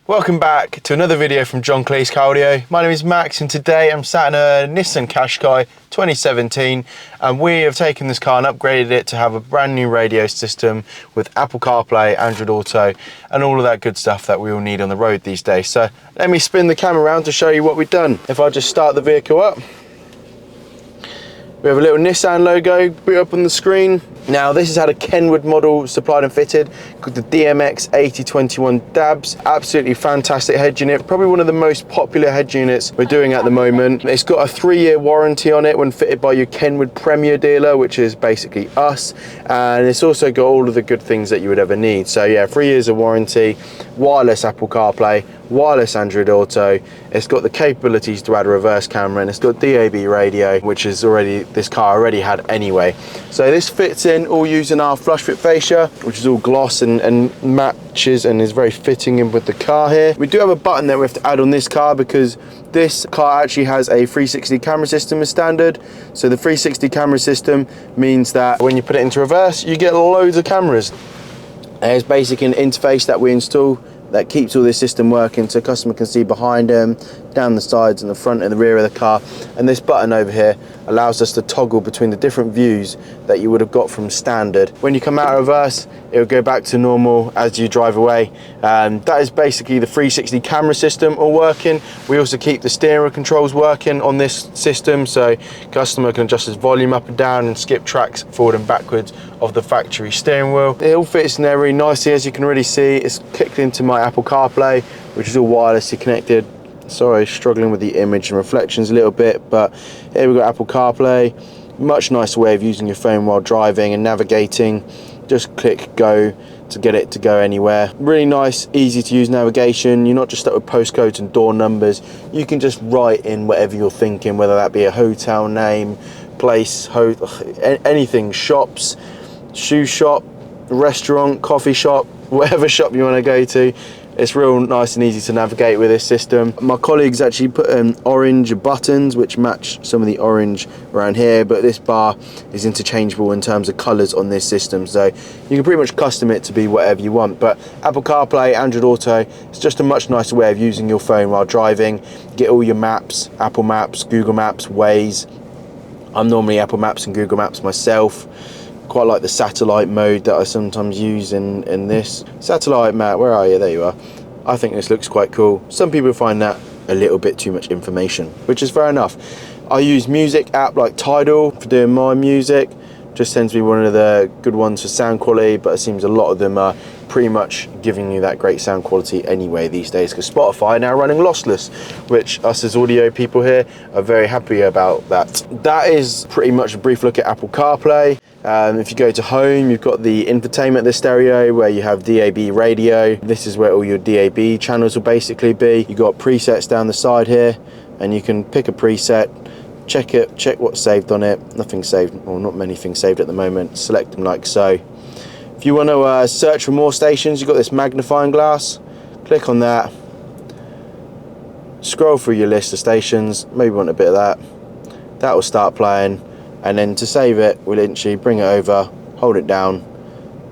Welcome back to another video from John Cleese Car Audio. My name is Max and today I'm sat in a Nissan Qashqai 2017 and we have taken this car and upgraded it to have a brand new radio system with Apple CarPlay, Android Auto and all of that good stuff that we all need on the road these days. So let me spin the camera around to show you what we've done. If I just start the vehicle up, we have a little Nissan logo boot up on the screen. Now this has had a Kenwood model supplied and fitted called the DMX8021DABS. Absolutely fantastic head unit, probably one of the most popular head units we're doing at the moment. It's got a 3-year warranty on it when fitted by your Kenwood Premier dealer, which is basically us, and it's also got all of the good things that you would ever need. So yeah, 3 years of warranty, wireless Apple CarPlay, wireless Android Auto. It's got the capabilities to add a reverse camera, and it's got DAB radio, which is this car already had anyway. So this fits in all using our flush fit fascia, which is all gloss and matches and is very fitting in with the car here. We do have a button that we have to add on this car because this car actually has a 360 camera system as standard. So the 360 camera system means that when you put it into reverse, you get loads of cameras. There's basically an interface that we install that keeps all this system working so customer can see behind them, down the sides and the front and the rear of the car. And this button over here allows us to toggle between the different views that you would have got from standard. When you come out of reverse, it will go back to normal as you drive away. That is basically the 360 camera system all working. We also keep the steering controls working on this system, so customer can adjust his volume up and down and skip tracks forward and backwards of the factory steering wheel. It all fits in there really nicely, as you can already see. It's kicked into my Apple CarPlay, which is all wirelessly connected. Sorry, struggling with the image and reflections a little bit, but here we've got Apple CarPlay. Much nicer way of using your phone while driving and navigating. Just click go to get it to go anywhere. Really nice, easy to use navigation. You're not just stuck with postcodes and door numbers. You can just write in whatever you're thinking, whether that be a hotel name, place, anything, shops, shoe shop, restaurant, coffee shop, whatever shop you want to go to. It's real nice and easy to navigate with this system. My colleagues actually put orange buttons which match some of the orange around here, but this bar is interchangeable in terms of colours on this system, so you can pretty much custom it to be whatever you want. But Apple CarPlay, Android Auto, it's just a much nicer way of using your phone while driving. Get all your maps, Apple Maps, Google Maps, Waze. I'm normally Apple Maps and Google Maps myself. Quite like the satellite mode that I sometimes use in this. Satellite map, where are you? There you are. I think this looks quite cool. Some people find that a little bit too much information, which is fair enough. I use music app like Tidal for doing my music. Just tends to be one of the good ones for sound quality, but it seems a lot of them are pretty much giving you that great sound quality anyway these days, because Spotify are now running lossless, which us as audio people here are very happy about that. That is pretty much a brief look at Apple CarPlay. If you go to home, you've got the infotainment, the stereo, where you have DAB radio. This is where all your DAB channels will basically be. You've got presets down the side here, and you can pick a preset, check it, check what's saved on it. Nothing saved, or not many things saved at the moment. Select them like so. If you want to search for more stations, you've got this magnifying glass. Click on that. Scroll through your list of stations. Maybe want a bit of that. That will start playing. And then to save it, we'll literally bring it over, hold it down,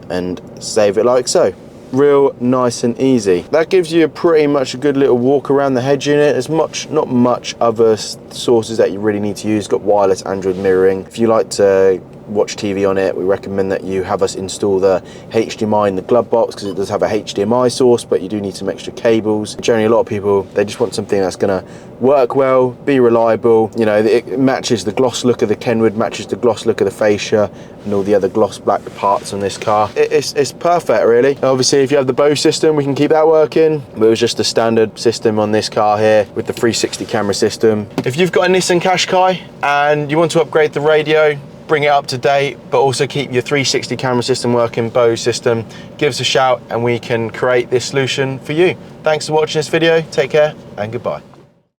and save it like so. Real nice and easy. That gives you pretty much a good little walk around the head unit. There's not much other sources that you really need to use. It's got wireless Android mirroring. If you like to watch TV on it, we recommend that you have us install the HDMI in the glove box, because it does have a HDMI source, but you do need some extra cables. Generally, a lot of people, they just want something that's going to work well, be reliable. You know, it matches the gloss look of the Kenwood, matches the gloss look of the fascia and all the other gloss black parts on this car. It's perfect, really. Obviously, if you have the Bose system, we can keep that working, but it was just a standard system on this car here with the 360 camera system. If you've got a Nissan Qashqai and you want to upgrade the radio, bring it up to date, but also keep your 360 camera system working, Bose system, give us a shout and we can create this solution for you. Thanks for watching this video. Take care and goodbye.